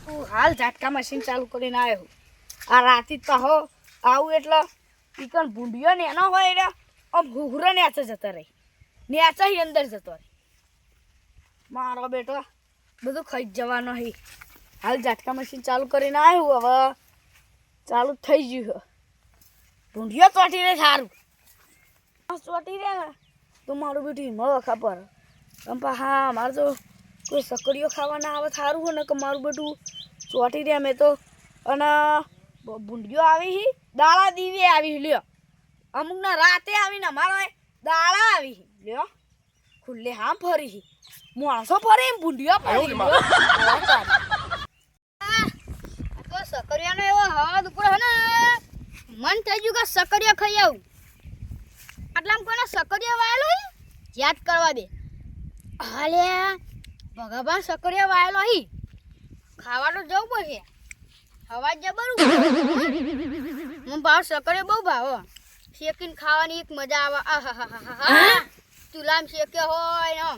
હું હાલ ઝાટકા મશીન ચાલુ કરીને આવ્યો. આ રાતે તો હો આવું એટલે ઈકણ ભૂંડિયો ને એનો હોય એટલે આમ હુહરો નેચે જતો રહી, નેચા અંદર જતો રહી. મારો બેટો બધું ખાઈ જ જવાનો હી. હાલ ઝાટકા મશીન ચાલુ કરીને આવ્યું, હવે ચાલુ થઈ ગયું. ભૂંડિયો ચોટી રહે સારું ચોટી રહે ને તો મારું બેટું હિંમત ખબર કંપા. હા મારે તો કોઈ સકડીઓ ખાવાના આવે સારું હોય ને કે મારું બેટું ચોટી રહે. મેં તો અને ભૂંડિયો આવી હી દાળા દીવે આવી લ્યો, અમુકના રાતે આવીને અમારા દાળા આવી લ્યો ખુલ્લે હા ફરી હી માણસો ફરે એમ ભૂંડિયો ફરી. તો સકરિયાનો એવો હવા ઉપર હે ને મન થઈ ગયું કે સકરિયા ખાઈ આવું. આટલામાં કોઈને સકરિયા વાયેલો યાદ કરવા દે. હાલે ભગવાન સકરિયા વાયેલો હી ખાવાનું જવું પડશે. હવા જબર મને ભાવ સકરિયા બહુ ભાવ શેકીને ખાવાની એક મજા આવે. આહાહાહા ચૂલામ શેક્યો હોય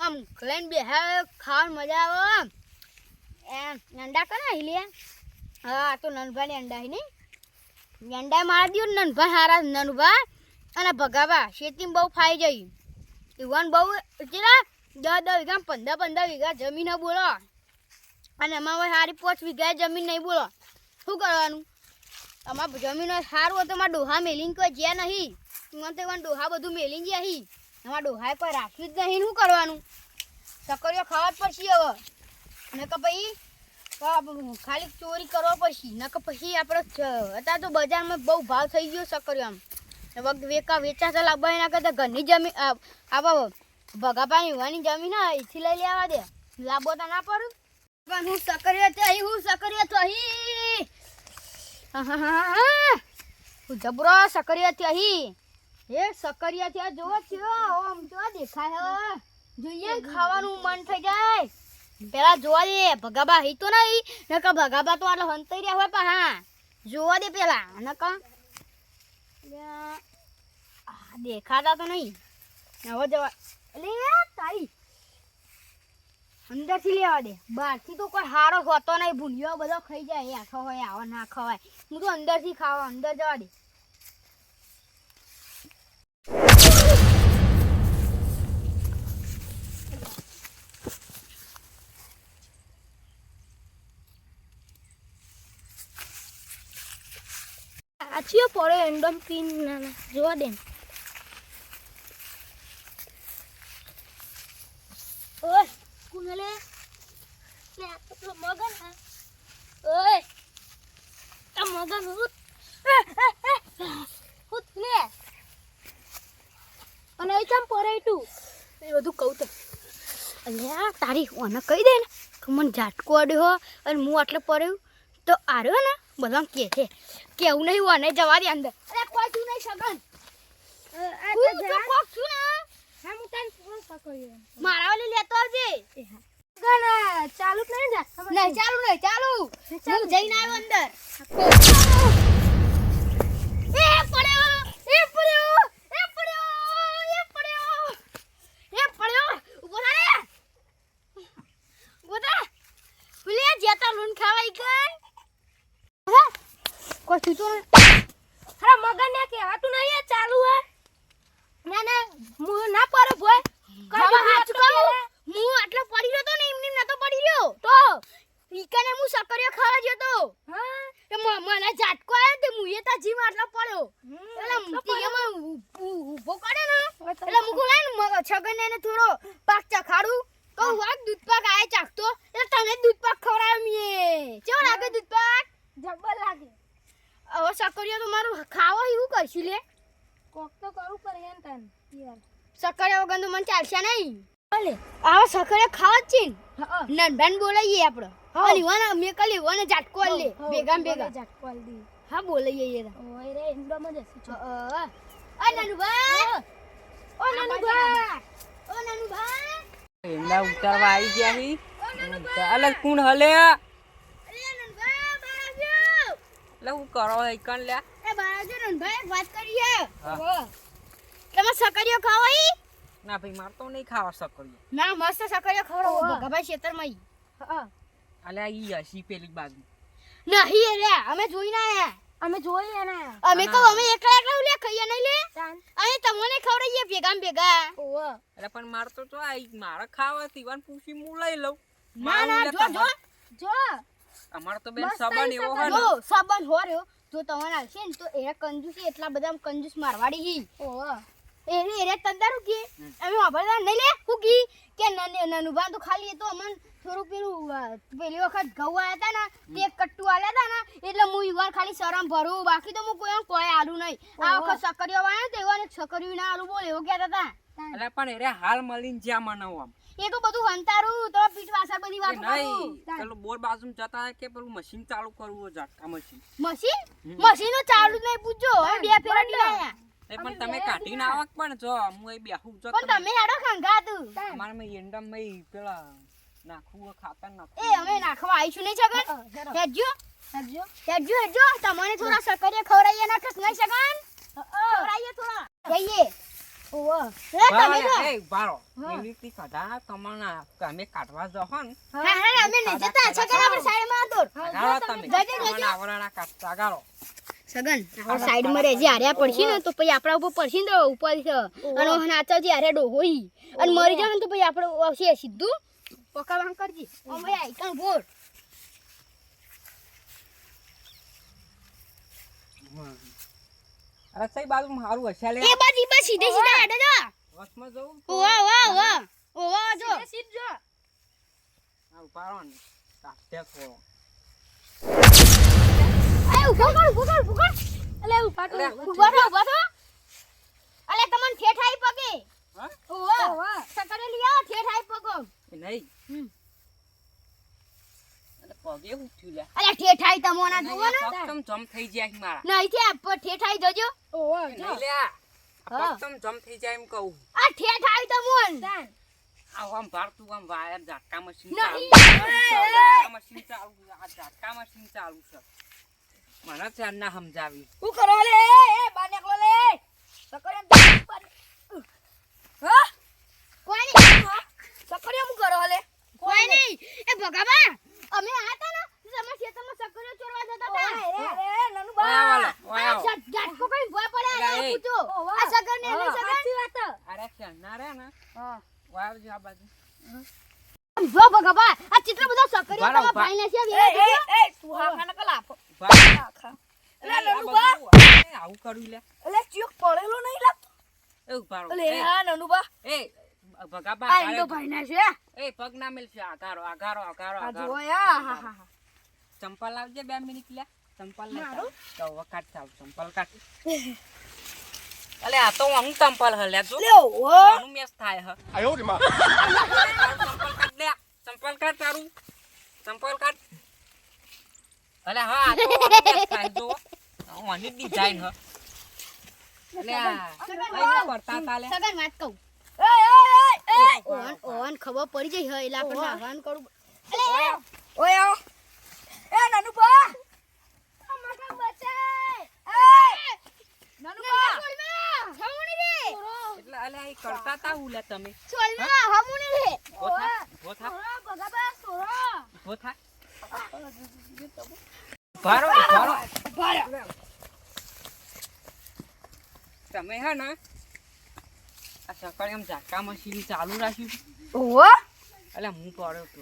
આમ લઈને બેહે ખાવાની મજા આવે. એમ અંડા કરે લે. હા તો નનભાઈ અંડા હી નહીં અંડા મારી દઉં નનભા હારા નનભા અને ભગાવા શેતીમાં બહુ ફાઈ જઈ. ઈવન બહુ ચેરા 10 વીઘા 15 વીઘા જમીન બોલો અને એમાં સારી 5 વીઘા જમીન નહીં બોલો. શું કરવાનું? અમારે જમીન સારું હોય તો અમારા ડોહા મેલીને કોઈ જ્યાં નહીં. મને તો એમાં ડોહા બધું મેલીને જ્યાં હી એમાં ડોહાએ કોઈ રાખ્યું જ નહીં. શું કરવાનું? સકરીઓ ખાવા જ પડશે હવે ને કે પછી ખાલી ચોરી કરવા પડશે ને કે પછી આપણે અત્યારે તો બજારમાં બહુ ભાવ થઈ ગયો સકરીઓ. આમ વેચાતા લાવવા એના કરતાં ઘરની જમીન આવા ભગાભાઈ યુવાની જમીન અહીંથી લઈ લેવા દે. લાવવો તો ના પડું પણ હું સકરીઓ થઈ હું જબરો સકરીઓ થઈ એ સકરીઓ થયા જોવો થયો આમ જો દેખાય જોઈએ ખાવાનું મન થઈ જાય. પેલા જોવા દે ભગાબા હી તો નહીં ને કે ભગાબા તો આટલો હંતાઈ રહ્યા હોય પણ હા જોવા દે પેલા ને કા દેખાતા તો નહીં. હવે જવા એટલે તારી અંદરથી લેવા દે. બહારથી તો કોઈ હારો હોતો નહીં. ભૂંડિયો બધો ખાઈ જાય. આખો હોય આવો ના ખવાય. હું તો અંદરથી ખાવા અંદર જવા દે. આછીઓ પડે એન્ડમ પીન ના જોવા દે. ઓય કુનલે લે આ તો મગન હા. ઓય આ મગન હુત લે અને એ ચમ પડે તું એ બધું કહું તો અલ્યા તારી ઓને કહી દે ને કે મને ઝાટકો અડ્યો અને હું આટલે પડ્યું તો આર્યો ને બધા કે છે કેવું નહીં ઓને જવા દે અંદર. અરે કોઈ તું નહીં સગન મારા વાલી લેતો આવજે. ચાલુ જ નહીં ચાલુ હું જઈને આવ્યો અંદર. એ પડ્યો ઉભો થા રે ઉભો થા ભૂલે જેતા લૂન ખાવાઈ ગઈ કોઈ તું તો અરે મગન ને કહેવાતું નહીં ચાલુ હે ના હું ના પડે ભોય કરવા હાથ કહું હું આટલો પડી રહ્યો તો ને એમની નતો પડી રહ્યો તો ઈકાને હું સકરિયો ખાવા ગયો તો હા એ મને ઝાટકો આવ્યો તે મુએ તા જીવ આટલો પડ્યો એટલે એમાં ઊભો કરે ને એટલે મુકો લાઈન છગન ને થોડો પાક ચખાડું તો વાક દૂધ પાક આય ચાખતો એટલે તને દૂધ પાક ખવડાવ્યો મે કેવો લાગે દૂધ પાક જબ્બર લાગે. હવે સકરિયો તો મારું ખાવો એવું કરશું લે કોક તો કરવું પડે એમ તને યાર. સકરિયા વગર તો મને ચાલશે નહીં. ભલે આવા સકરિયા ખાવા જ છે ને નનભાન બોલાઈએ આપણે. અલી વાના મે કલી વાને ઝાટકો લે ભેગા ઝાટકો લે. હા બોલાઈએ યાર ઓય રે ઇન્ડો માં જસી છો ઓ નનુભા એમના ઉતારવા આવી ગયા હી અલગ કોણ હલે અરે નનુભા બાજુ લે હું કરો એકન લે એ બાજુ નનુભા વાત કરીએ. તમે સકરિયો ખાવાઈ ના ભાઈ માર તો નહીં ખાવા સકરિયો. ના મસ્ત સકરિયો ખવડાવો ભગાભાઈ ખેતરમાં. હા અલ્યા ઈ હસી પેલી બાજુ નહીં રે અમે જોઈ ના આયા અમે જોઈએ ને અમે કહો અમે એકલા લે ખાઈએ નહીં લે અમે તમને ખવડાવીએ ભેગા ને ભેગા ઓવા એટલે પણ માર તો મારે ખાવા તીવાન પૂછી હું લઈ લઉં ના ના જો અમાર તો બેન મસ્ત સબન એવો હે ને જો સાબન હો રહ્યો જો તમને આવશે ને તો એ કંજૂસી એટલા બધા કંજૂસ મારવાડી હી ઓવા એરે તંદારું કે અમે વાપરતા નહીં લે કુકી કે નાનું બાન તો ખાલી તો અમન થોડું પેલું પેલી વખત ઘઉં આયા હતા ને તે કટ્ટુ આલ્યા હતા ને એટલે હું ઈવાર ખાલી શરમ ભરું બાકી તો હું કોઈ આલુ નહીં આ વખત સકરીઓ વાળા તો એવા સકરીઓ ના આલુ બોલ એવું કહેતા હતા એટલે પણ એરે હાલ મળીને જ્યાં મનાવું આમ એ તો બધું હંતારું તો પીઠ વાસા બધી વાત નહીં પેલું બોર બાજુમાં જતા હે કે પેલું મશીન ચાલુ કરવું ઝાટકા મશીન મશીન તો ચાલુ જ નહીં પૂછજો અમે બે ફેરા ડીલાયા એ પણ તમે કાઢીને આવક પણ જો હું એ બેહું જો પણ તમે હેડો ખંગા તું અમાર મે એંડમ મે પેલા નાખવું ખાતર નાખવું એ અમે નાખવા આવીશું નહીં સગન હેડજો તમને થોડા સકરીએ ખવડાવીએ ના કસ નહીં સગન ખવડાવીએ થોડા જઈએ ઓવા લે તમે જો એ બારો એવી રીતે કઢા તમને તમે કાઢવા જો હન હા અમે નહીં જતા સગન આપણે સાઈડમાં દોર ગાળો તમે જજો. તમને આવરાના કાઢતા ગાળો સગન આ સાઈડમાં રહેજે હાર્યા પડશે ને તો પછી આપણા ઉપર પડશે ને તો ઉપર છે અને નાચવજી હારે ડોહોઈ અને મરી જાય ને તો પછી આપણે આવશે સીધું પકડવાનું કરજે અમે આઈકણ બોલ અરે સઈ બાજુ મારું હશે લે એ બાજી બસ સીધે સીધા હેડો જો વસમાં જવું ઓવા જો સીધ જો આ ઉપાડો ને કાઢતે થોડો એ ઉભો કર અલે ઉપાટો ઉભો થો અલે તમને ઠેઠાઈ પગે હા ઓવા સકરે લિયા ઠેઠાઈ પગો એ નહીં એટલે પગે ઉઠ્યું લે અલે ઠેઠાઈ તમોના જોવો ને ફક્તમ જમ થઈ જાય મારા નહીં છે પર ઠેઠાઈ જોજો ઓવા નહીં લે ફક્તમ જમ થઈ જાય એમ કહું આ ઠેઠાઈ તમોન આમ ભારતું આમ વાયર ઝાટકા મશીન નહીં. ઝાટકા મશીન ચાલુ છે મને ચાર ના સમજાવી હું કરો લે એ બાનેકલો લે સકરિયમ હા કોઈ નહીં સકરિયમ હું કરો લે કોઈ નહીં એ ભગાબા અમે આતા ને તમે ખેતરમાં સકરીઓ ચોરવા જતા હતા એ નનુ ઓયા બા વાલા ઓયા ઝાટકો કઈ ભોય પડે એલા, એને એ. પૂછો આ સગર ને એને સગર સાચી વાત અરે ચાલના રે ને હા વાયર જો આ બાજુ જો ભગાબા આ ચિત્ર બધો સકરીઓ ઉભા રહો, તમારા ઉભા. ભાઈને છે એ વેલા એ તું હા ખાને કલા ભાઈ અલે આ નનુ બધું બા આવું કર્યું લે અલે ચિયોક પડેલો નહીં લાગતો એ ઉભા રહો. અલે એ, હા નનુ બા એ ભગાબા આ ઇન્દો ભાઈના છે એ પગ ના મેલ છે આગારો આગારો આગારો આ આગારો જોયા હા હા ચંપલ લાવજે 2 મિનિટ લે ચંપલ લે મારું? તો વકાટ ચાલ ચંપલ કાટ અલે આ તો હું ચંપલ હલે જો લે ઓ આનું મેસ થાય હ 哎呦我的妈！ ચંપલ કાટ તારું ચંપલ કાટ અલે હા આ તો આનું મેસ થાય જો આની ડિઝાઇન હ અલે આ કઈ કરતા તા લે સગર વાત કહું એ ઓન ખબર પડી જઈ હે એટલે આપણે નાવાનું કરું ઓય એ નનુ બા અમાકા બચાય એ નનુ બા એટલે અલે આ કરતા તા હું લે તમે ઉભો થા ભગાબા સોરો ઉભો થા ભારો તમે હે ને આ સકાળે એમ ઝાટકા મશીન ચાલુ રાખ્યું ઓહો એટલે હું પડ્યો તો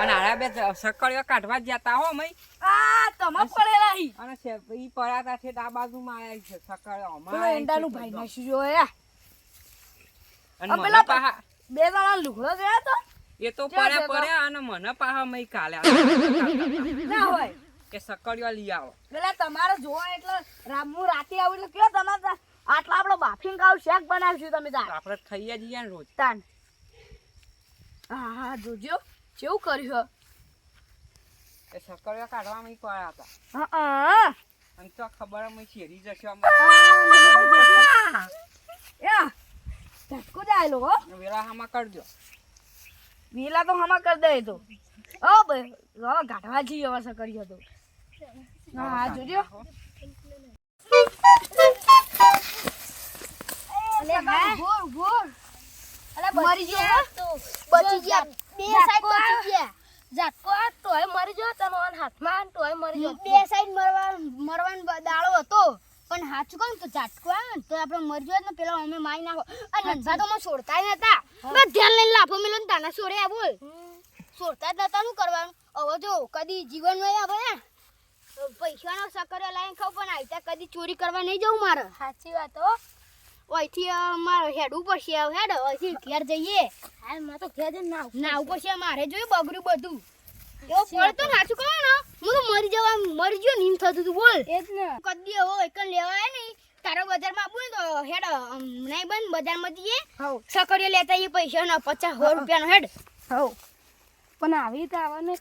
અને આરા બે સકાળીઓ કાઢવા જ જતા હો મય આ તમાર પડેલા હી અને ઈ પડાતા છે આ બાજુમાં આયા છે સકાળે પેલો અમાર એંડાનું ભાઈ નાખ્યું જોયા અને આ મને પેલા પાહા બે જણા લુગડો ગયા તો એ તો ક્યાં પડ્યા જતા? અને મને પાહા મય કાલે ના હોય કે સકાળીઓ લઈ આવો પેલા તમારે જોવા એટલે રામુ રાતે આવું એટલે કયો તમારે આટલા આપણો બાફીન કાવ શેક બનાવશું તમે તાર આપણે ખાઈએ જઈએ ને રોજ તાન હા હા જોજો કેવું કર્યું એ સકાળીઓ કાઢવા મય પડ્યા હતા હા અને તો ખબર મય શેરી જશે યા ધક્કો જાયલો હો વેલા હામાં કરજો વેલા તો હમા કરી દે તો ઓ બે હવે ગાઢવા જઈએ હવે કર્યો તો હા હા જોજો અલે હા ગોર અલે મરી ગયો બચી ગયા બે સાહેબ બચી ગયા ઝાટકો આ તોય મરી ગયો તનો હાથમાં તોય મરી ગયો બે સાઈડ મરવાનો દાડો હતો પણ હાચું કહું તો ઝાટકો આવે ને તો આપણે મરી ગયો ને પેલા અમે મારી નાખો અને નંધા તો છોડતા નતા બસ ધ્યાન લઈને લાફો મેલો ને તાના છોડ્યા બોલ છોડતા જ નતા શું કરવાનું હવે જો કદી જીવનમાં આવે ને પૈસાનો સકરિયા લાઈને ખાવ પણ આઈતા કદી ચોરી કરવા નહીં જવું મારે સાચી વાત હો ઓયથી મારે હેડવું પડશે હેડ ઓયથી ઘેર જઈએ હાલ માં તો ઘેર જઈને નાવું પડશે મારે જોયું બગડ્યું બધું એવો પડતો સાચું કહો ને હું તો મરી ગયો નીમ થતું હતું બોલ એ જ ને કદી એવો એક લેવાય નહીં તારો બજારમાં આપું ને તો હેડ નહીં બંધ બજારમાં જઈએ હવ સકરિયા લેતા એ પૈસા ના 50-100 રૂપિયાનો હેડ હવ પણ આવી રીતે આવવાને